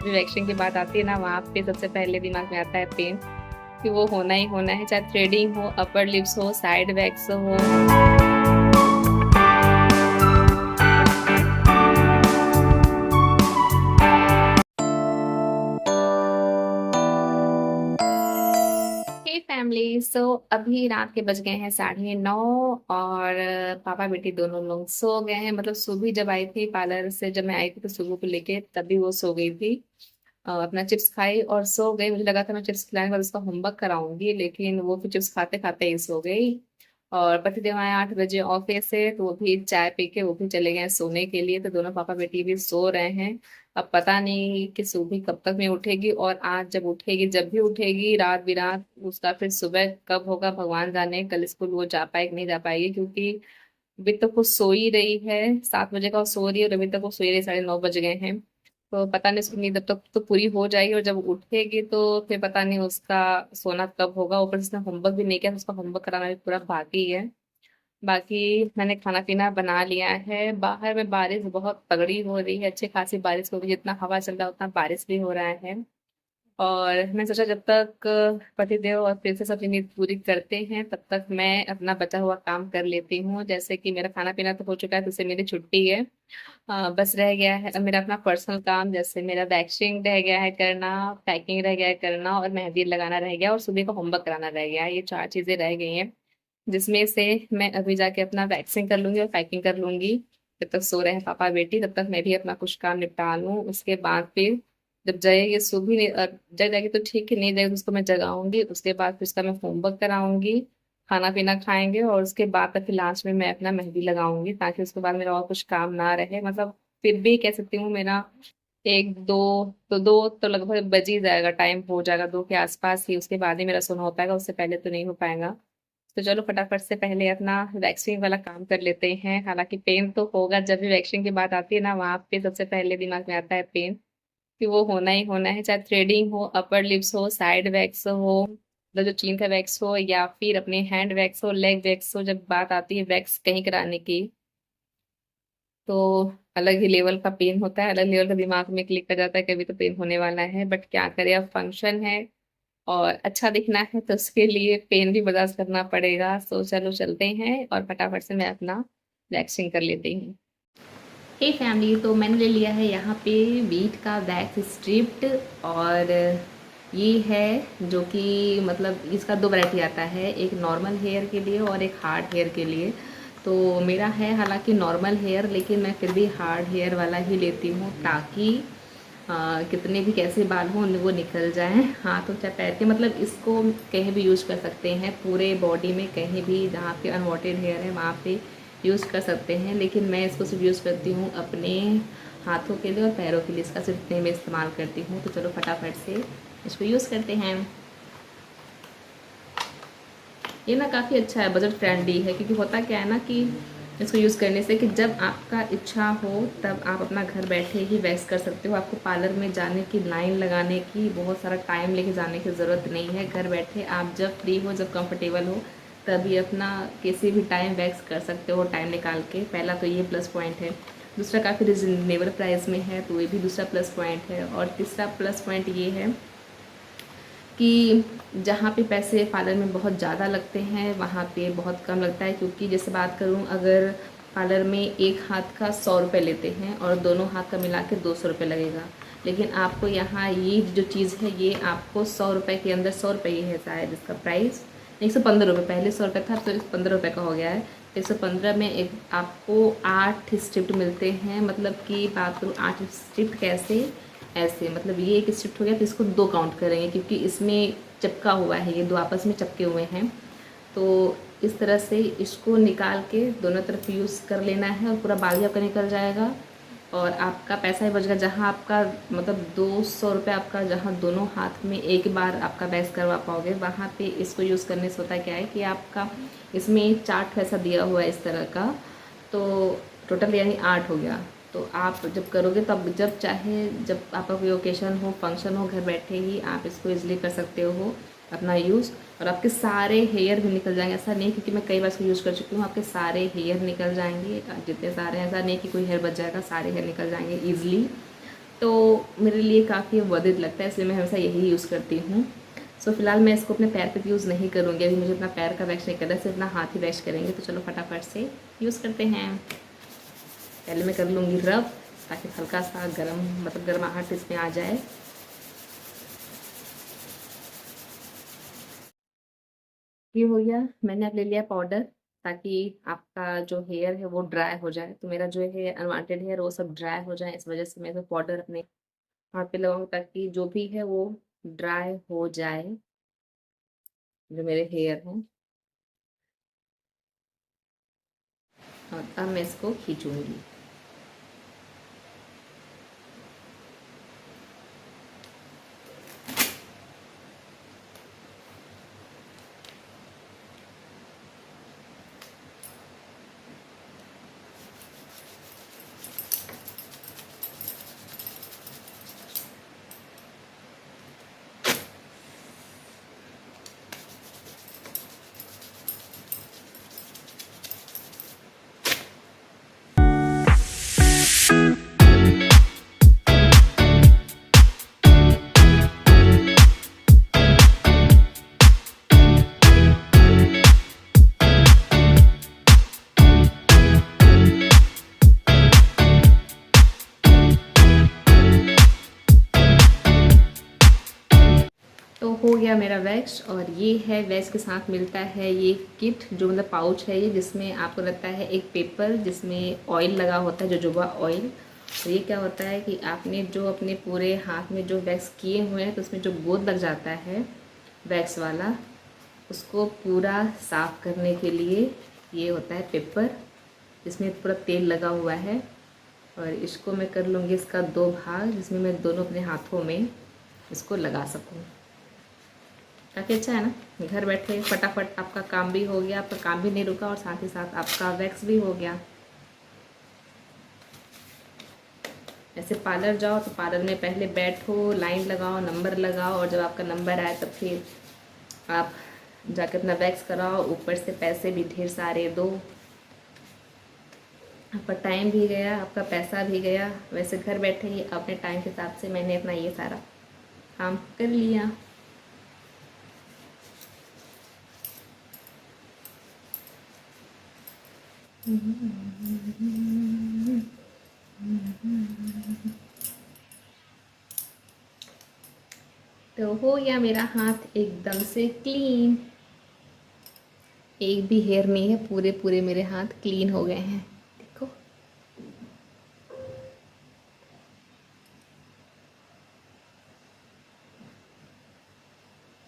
भी वैक्सिंग की बात आती है ना, वहाँ पे सबसे पहले दिमाग में आता है पेन, कि वो होना ही होना है, चाहे थ्रेडिंग हो, अपर लिप्स हो, साइड वैक्स हो। हे फैमिली, सो अभी रात के बज गए हैं 9:30 और पापा बेटी दोनों लोग सो गए हैं। मतलब सुबह जब आई थी पार्लर से, जब मैं आई थी तो सुबह को लेके तभी वो सो गई थी। अपना चिप्स खाई और सो गई। मुझे लगा था मैं चिप्स खिलाने के बाद उसका होमवर्क कराऊंगी, लेकिन वो फिर चिप्स खाते खाते ही सो गई। और पतिदेव आए 8 बजे ऑफिस से, तो वो भी चाय पी के वो भी चले गए सोने के लिए। तो दोनों पापा बेटी भी सो रहे हैं। अब पता नहीं कि सुबह कब तक में उठेगी, और आज जब उठेगी, जब भी उठेगी रात बिरात, उसका फिर सुबह कब होगा भगवान जाने। कल स्कूल वो जा पाएगी कि नहीं जा पाएगी, क्योंकि अभी तक वो सो ही रही है। 7 बजे का वो सो रही है और अभी तक वो सो ही रही, 9:30 बज गए हैं। तो पता नहीं उसकी नींद अब तक तो पूरी हो जाएगी, और जब उठेगी तो फिर पता नहीं उसका सोना कब होगा। ऊपर से उसने होमवर्क भी नहीं किया, तो उसका होमवर्क कराना भी पूरा बाकी है। बाकी मैंने खाना पीना बना लिया है। बाहर में बारिश बहुत तगड़ी हो रही है, अच्छी खासी बारिश हो रही है। जितना हवा चल रहा है उतना बारिश भी हो रहा है। और मैं सोचा जब तक पतिदेव और प्रिंसेस अपनी नींद पूरी करते हैं, तब तक मैं अपना बचा हुआ काम कर लेती हूँ। जैसे कि मेरा खाना पीना तो हो चुका है, तो इससे मेरी छुट्टी है। बस रह गया है अब मेरा अपना पर्सनल काम, जैसे मेरा वैक्सिंग रह गया है करना, पैकिंग रह गया है करना, और मेहंदी लगाना रह गया, और सुबह का होमवर्क कराना रह गया है। ये 4 चीजें रह गई हैं, जिसमें से मैं अभी जाके अपना वैक्सिंग कर लूंगी और पैकिंग कर लूंगी। जब तक सो रहे हैं पापा बेटी, तब तक मैं भी अपना कुछ काम निपटा लूँ। उसके बाद फिर जब जाएगी सुबह जग जाएगी तो ठीक है, नहीं जाएगी तो उसको मैं जगाऊंगी। उसके बाद फिर उसका मैं होमवर्क कराऊंगी, खाना पीना खाएंगे, और उसके बाद फिर लास्ट में मैं अपना मेहंदी लगाऊंगी, ताकि उसके बाद मेरा और कुछ काम ना रहे। मतलब फिर भी कह सकती हूँ मेरा एक दो, तो दो तो लगभग बज ही जाएगा, टाइम हो जाएगा 2 के आसपास ही। उसके बाद ही मेरा सोना हो पाएगा, उससे पहले तो नहीं हो पाएगा। तो चलो फटाफट से पहले अपना वैक्सीन वाला काम कर लेते हैं। हालांकि पेन तो होगा, जब भी वैक्सीन की बात आती है ना, वहाँ पे सबसे पहले दिमाग में आता है पेन, कि वो होना ही होना है, चाहे थ्रेडिंग हो, अपर लिप्स हो, साइड वैक्स हो, मतलब जो चीन का वैक्स हो, या फिर अपने हैंड वैक्स हो, लेग वैक्स हो। जब बात आती है वैक्स कहीं कराने की, तो अलग ही लेवल का पेन होता है, अलग लेवल का दिमाग में क्लिक कर जाता है कभी तो पेन होने वाला है। बट क्या करें, अब फंक्शन है और अच्छा दिखना है, तो उसके लिए पेन भी बर्दाश्त करना पड़ेगा। सो चलो चलते हैं और फटाफट से मैं अपना वैक्सिंग कर लेती हूँ। हे फैमिली, तो मैंने ले लिया है यहाँ पे वीट का वैक्स स्ट्रिप्ट। और ये है जो कि मतलब इसका 2 वैरायटी आता है, एक नॉर्मल हेयर के लिए और एक हार्ड हेयर के लिए। तो मेरा है हालांकि नॉर्मल हेयर, लेकिन मैं फिर भी हार्ड हेयर वाला ही लेती हूँ, ताकि कितने भी कैसे बाल हों वो निकल जाएं, हाथों चाहे पैर के। मतलब इसको कहीं भी यूज़ कर सकते हैं, पूरे बॉडी में कहीं भी जहाँ पे अनवांटेड हेयर है वहाँ पे यूज़ कर सकते हैं। लेकिन मैं इसको सिर्फ यूज़ करती हूँ अपने हाथों के लिए और पैरों के लिए, इसका सिर्फ इतने में इस्तेमाल करती हूँ। तो चलो फटाफट से इसको यूज़ करते हैं। ये ना काफ़ी अच्छा है, बजट फ्रेंडली है, क्योंकि होता क्या है ना कि इसको यूज़ करने से कि जब आपका इच्छा हो तब आप अपना घर बैठे ही वैक्स कर सकते हो। आपको पार्लर में जाने की, लाइन लगाने की, बहुत सारा टाइम लेके जाने की ज़रूरत नहीं है। घर बैठे आप जब फ्री हो, जब कंफर्टेबल हो, तभी अपना किसी भी टाइम वैक्स कर सकते हो टाइम निकाल के। पहला तो ये प्लस पॉइंट है। दूसरा काफ़ी रिजनेबल प्राइस में है, तो ये भी दूसरा प्लस पॉइंट है। और तीसरा प्लस पॉइंट ये है कि जहाँ पे पैसे पार्लर में बहुत ज़्यादा लगते हैं, वहाँ पे बहुत कम लगता है। क्योंकि जैसे बात करूँ, अगर पार्लर में एक हाथ का 100 रुपये लेते हैं और दोनों हाथ का मिला के 200 रुपये लगेगा, लेकिन आपको यहाँ ये जो चीज़ है ये आपको 100 रुपये के अंदर, 100 रुपये है शायद इसका प्राइस, 115 रुपये। पहले 100 रुपये था, तो 15 रुपये का हो गया है। 115 में एक आपको 8 स्ट्रिप्ट मिलते हैं। मतलब कि बात करूँ 8 स्ट्रिप्ट कैसे, ऐसे मतलब ये एक स्ट्रिप्ट हो गया, तो इसको 2 काउंट करेंगे, क्योंकि इसमें चिपका हुआ है, ये 2 आपस में चिपके हुए हैं। तो इस तरह से इसको निकाल के दोनों तरफ यूज़ कर लेना है, और पूरा बाल भी आपका निकल जाएगा और आपका पैसा ही बचेगा। जहाँ आपका मतलब 200 रुपये आपका, जहाँ दोनों हाथ में एक बार आपका वैक्स करवा पाओगे, वहाँ पे इसको यूज़ करने से होता क्या है कि आपका इसमें चार्ट ऐसा दिया हुआ है इस तरह का, तो टोटल यानी 8 हो गया। तो आप जब करोगे तब जब चाहे, जब आपका कोई ओकेशन हो, फंक्शन हो, घर बैठे ही आप इसको इजीली कर सकते हो अपना यूज़। और आपके सारे हेयर भी निकल जाएंगे। ऐसा नहीं, क्योंकि मैं कई बार इसको यूज़ कर चुकी हूँ, आपके सारे हेयर निकल जाएंगे जितने सारे हैं। ऐसा नहीं कि कोई हेयर बच जाएगा, सारे हेयर निकल जाएंगे ईजिली। तो मेरे लिए काफ़ी वर्थ इट लगता है, इसलिए मैं हमेशा यही यूज़ करती हूँ। सो फिलहाल मैं इसको अपने पैर पे यूज़ नहीं करूँगी, अभी मुझे अपना पैर का वैक्स नहीं करना, सिर्फ अपना हाथ ही वैक्स करेंगे। तो चलो फटाफट से यूज़ करते हैं। पहले मैं कर लूँगी रब, ताकि हल्का सा गर्म मतलब गर्माहट इसमें आ जाए। ये हो गया, मैंने अब ले लिया पाउडर, ताकि आपका जो हेयर है वो ड्राई हो जाए। तो मेरा जो है अनवांटेड हेयर वो सब ड्राई हो जाए, इस वजह से मैं तो पाउडर अपने हाथ पे लगाऊंगी, ताकि जो भी है वो ड्राई हो जाए, जो मेरे हेयर हैं। और अब मैं इसको खींचूंगी। तो हो गया मेरा वैक्स, और ये है वैक्स के साथ मिलता है ये किट, जो मतलब पाउच है ये, जिसमें आपको लगता है एक पेपर जिसमें ऑयल लगा होता है, जोजोबा ऑयल। और ये क्या होता है कि आपने जो अपने पूरे हाथ में जो वैक्स किए हुए हैं, तो उसमें जो गोंद लग जाता है वैक्स वाला, उसको पूरा साफ करने के लिए ये होता है पेपर, जिसमें पूरा तेल लगा हुआ है। और इसको मैं कर लूँगी इसका 2 भाग, जिसमें मैं दोनों अपने हाथों में इसको लगा सकूँ। काफ़ी अच्छा है ना, घर बैठे फटाफट आपका काम भी हो गया, आपका काम भी नहीं रुका, और साथ ही साथ आपका वैक्स भी हो गया। ऐसे पार्लर जाओ तो पार्लर में पहले बैठो, लाइन लगाओ, नंबर लगाओ, और जब आपका नंबर आए तब फिर आप जाकर अपना वैक्स कराओ, ऊपर से पैसे भी ढेर सारे दो। आपका टाइम भी गया, आपका पैसा भी गया। वैसे घर बैठे ही अपने टाइम के हिसाब से मैंने अपना ये सारा काम कर लिया। तो हो गया मेरा हाथ एकदम से क्लीन, एक भी हेयर नहीं है, पूरे पूरे मेरे हाथ क्लीन हो गए हैं, देखो।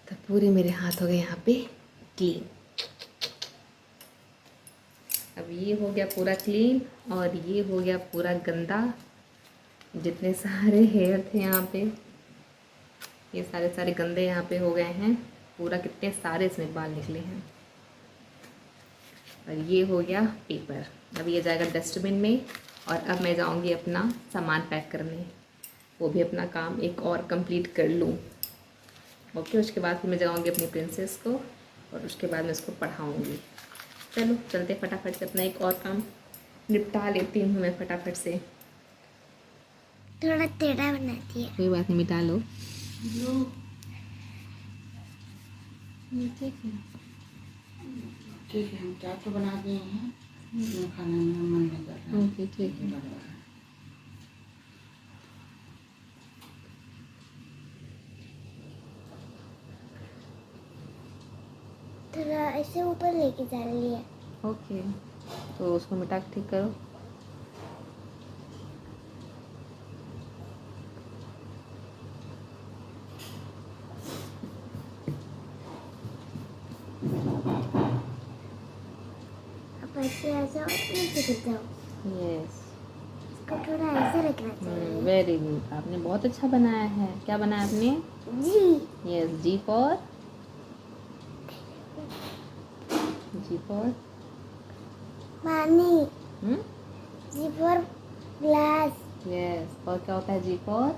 तो पूरे मेरे हाथ हो गए यहाँ पे क्लीन। अब ये हो गया पूरा क्लीन, और ये हो गया पूरा गंदा। जितने सारे हेयर थे यहाँ पे, ये सारे सारे गंदे यहाँ पे हो गए हैं पूरा, कितने सारे इसमें बाल निकले हैं। और ये हो गया पेपर, अब ये जाएगा डस्टबिन में। और अब मैं जाऊँगी अपना सामान पैक करने, वो भी अपना काम एक और कंप्लीट कर लूँ। ओके, उसके बाद फिर मैं जाऊँगी अपनी प्रिंसेस को, और उसके बाद मैं उसको पढ़ाऊँगी। चलो चलते फटाफट से, अपना एक और काम निपटा लेती हूँ मैं फटाफट से। थोड़ा टेढ़ा बनाती है। कोई बात नहीं, मिटा लो। ठीक है, हम चाट तो बना दिए हैं, खाने में मन नहीं कर रहा। ओके ठीक है। थोड़ा ऐसे ऊपर लेके जा रही है। ओके, तो उसको मिटा के ठीक करो। अब ऐसे ऐसे और नीचे गिर जाओ। यस, इसको थोड़ा ऐसे रखना चाहिए। वेरी गुड, आपने बहुत अच्छा बनाया है। क्या बनाया आपने? जी। Yes, G for, G for पानी। Hmm, G for glass. Yes, और क्या होता है G for?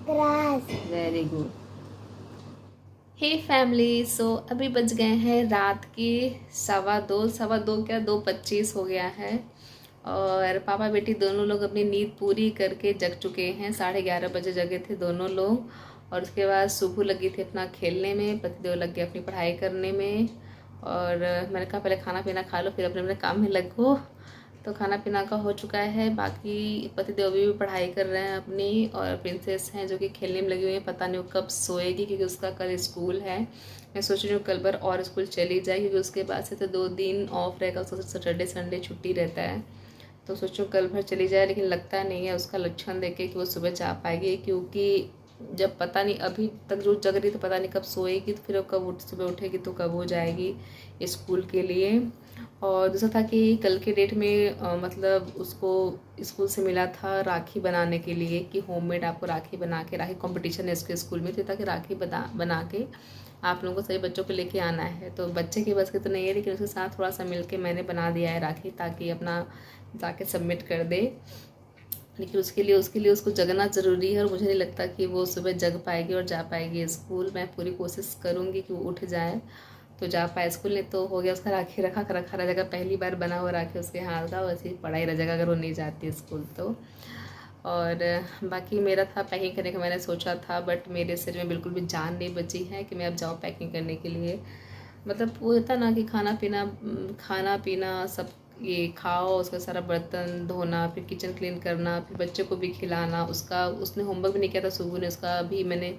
Grass. Very good. Hey family, so अभी बज गए हैं रात के 2:15, 2:15 क्या 2:25 हो गया है। और पापा बेटी दोनों लोग अपनी नींद पूरी करके जग चुके हैं। 11:30 बजे जगे थे दोनों लोग। और उसके बाद सुबह लगी थी अपना खेलने में, पतिदेव लग गए अपनी पढ़ाई करने में। और मैंने कहा पहले खाना पीना खा लो फिर अपने अपने काम में लगो। तो खाना पीना का हो चुका है। बाकी पतिदेव भी पढ़ाई कर रहे हैं अपनी, और प्रिंसेस हैं जो कि खेलने में लगी हुई है। पता नहीं वो कब सोएगी क्योंकि उसका कल स्कूल है। मैं सोच रही हूँ कल पर और स्कूल चली जाए, क्योंकि उसके बाद से तो 2 दिन ऑफ रहेगा, उसका सैटरडे संडे छुट्टी रहता है। तो सोचो कल भर चली जाए, लेकिन लगता नहीं है उसका लक्षण देख के कि वो सुबह जा पाएगी। क्योंकि जब पता नहीं अभी तक जो जग रही तो पता नहीं कब सोएगी, तो फिर वो कब सुबह उठेगी तो कब हो जाएगी स्कूल के लिए। और दूसरा था कि कल के डेट में मतलब उसको स्कूल से मिला था राखी बनाने के लिए, कि होममेड आपको राखी बना के, राखी कंपटीशन है इसके स्कूल में, तो ताकि राखी बना के आप लोगों को सभी बच्चों को लेके आना है। तो बच्चे की बस की तो नहीं है, लेकिन उसके साथ थोड़ा सा मिल के मैंने बना दिया है राखी, ताकि अपना जाके सबमिट कर दे। लेकिन उसके लिए उसको जगना ज़रूरी है, और मुझे नहीं लगता कि वो सुबह जग पाएगी और जा पाएगी स्कूल। मैं पूरी कोशिश करूँगी कि वो उठ जाए तो जा पाए स्कूल, नहीं तो हो गया उसका राखी रखा रखा रह जाएगा। पहली बार बना हुआ राखी उसके हाथ का, वैसे ही पढ़ाई रह जाएगा अगर वो नहीं जाती स्कूल तो। और बाकी मेरा था पैकिंग करने का, मैंने सोचा था, बट मेरे सिर में बिल्कुल भी जान नहीं बची है कि मैं अब जाऊँ पैकिंग करने के लिए। मतलब वो होता ना कि खाना पीना सब, ये खाओ, उसका सारा बर्तन धोना, फिर किचन क्लीन करना, फिर बच्चे को भी खिलाना। उसने होमवर्क भी नहीं किया था सुबह ने, उसका भी मैंने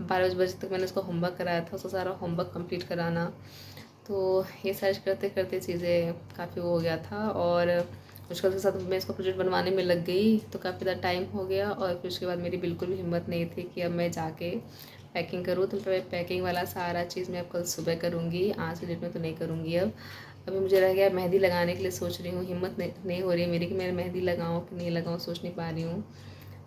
12 बजे तक मैंने उसका होमवर्क कराया था, उसका सारा होमवर्क कंप्लीट कराना। तो ये सर्च करते करते चीज़ें काफ़ी वो हो गया था। और मुश्किल के साथ मैं इसको प्रोजेक्ट बनवाने में लग गई, तो काफ़ी ज़्यादा टाइम हो गया। और फिर उसके बाद मेरी बिल्कुल भी हिम्मत नहीं थी कि अब मैं जाके पैकिंग करूँ। तो पैकिंग वाला सारा चीज़ मैं अब कल सुबह करूँगी, आज के डेट में तो नहीं करूँगी अब। अभी मुझे रह गया मेहंदी लगाने के लिए, सोच रही हूँ, हिम्मत नहीं हो रही है मेरी कि मैं मेहंदी लगाऊँ कि नहीं लगाऊँ, सोच नहीं पा रही हूँ।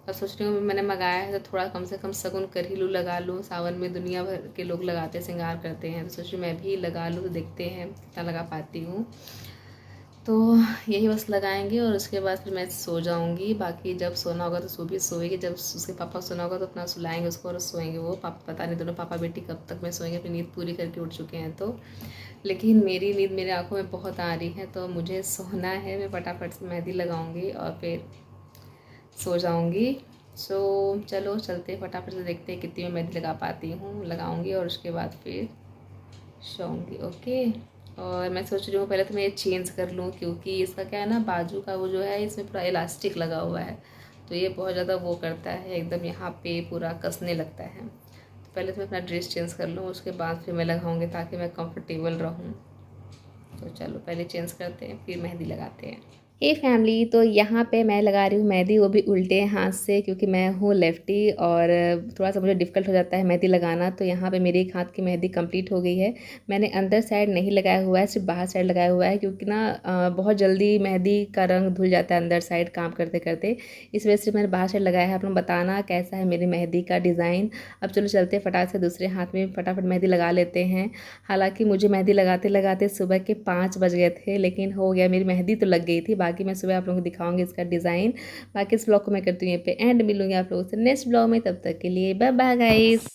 और सोच रही हूँ मैंने मंगाया है तो थोड़ा कम से कम शगुन कर ही लूँ, लगा लूँ। सावन में दुनिया भर के लोग लगाते श्रृंगार करते हैं, तो सोच रही हूँ मैं भी लगा लूँ, तो देखते हैं कितना लगा पाती हूँ। तो यही बस लगाएंगे और उसके बाद फिर मैं सो जाऊंगी। बाकी जब सोना होगा तो सो भी सोएगी, जब उसके पापा सोना होगा तो अपना सुलाएंगे उसको और सोएंगे वो। पापा पता नहीं दोनों पापा बेटी कब तक में सोएंगे, अपनी नींद पूरी करके उठ चुके हैं तो। लेकिन मेरी नींद मेरे आंखों में बहुत आ रही है, तो मुझे सोना है। मैं फटाफट से मेहंदी लगाऊंगी और फिर सो जाऊंगी। सो चलो चलते फटाफट से, देखते हैं कितनी मैं मेहंदी लगा पाती हूँ। लगाऊंगी और उसके बाद फिर सोऊंगी। ओके। और मैं सोच रही हूँ पहले तो मैं ये चेंज कर लूँ, क्योंकि इसका क्या है ना, बाजू का वो जो है इसमें पूरा इलास्टिक लगा हुआ है, तो ये बहुत ज़्यादा वो करता है, एकदम यहाँ पे पूरा कसने लगता है। तो पहले तो मैं अपना ड्रेस चेंज कर लूँ, उसके बाद फिर मैं लगाऊंगी ताकि मैं कंफर्टेबल रहूँ। तो चलो पहले चेंज करते हैं फिर मेहंदी लगाते हैं। हे फैमिली, तो यहाँ पे मैं लगा रही हूँ मेहंदी, वो भी उल्टे हाथ से, क्योंकि मैं हूँ लेफ्टी और थोड़ा सा मुझे डिफ़िकल्ट हो जाता है मेहंदी लगाना। तो यहाँ पे मेरे एक हाथ की मेहंदी कंप्लीट हो गई है। मैंने अंदर साइड नहीं लगाया हुआ है, सिर्फ बाहर साइड लगाया हुआ है, क्योंकि ना बहुत जल्दी मेहंदी का रंग धुल जाता है अंदर साइड काम करते करते। इस वजह से मैंने बाहर साइड लगाया है। आप लोग बताना कैसा है मेरी मेहंदी का डिज़ाइन। अब चलो चलते फटाक से दूसरे हाथ में फटाफट मेहंदी लगा लेते हैं। हालांकि मुझे मेहंदी लगाते लगाते सुबह के 5 बज गए थे, लेकिन हो गया, मेरी मेहंदी तो लग गई थी। बाकी मैं सुबह आप लोगों को दिखाऊंगी इसका डिज़ाइन। बाकी इस ब्लॉग को मैं करती हूँ यहाँ पे एंड, मिलूंगी आप लोगों से नेक्स्ट ब्लॉग में। तब तक के लिए बाय बाय गाइस।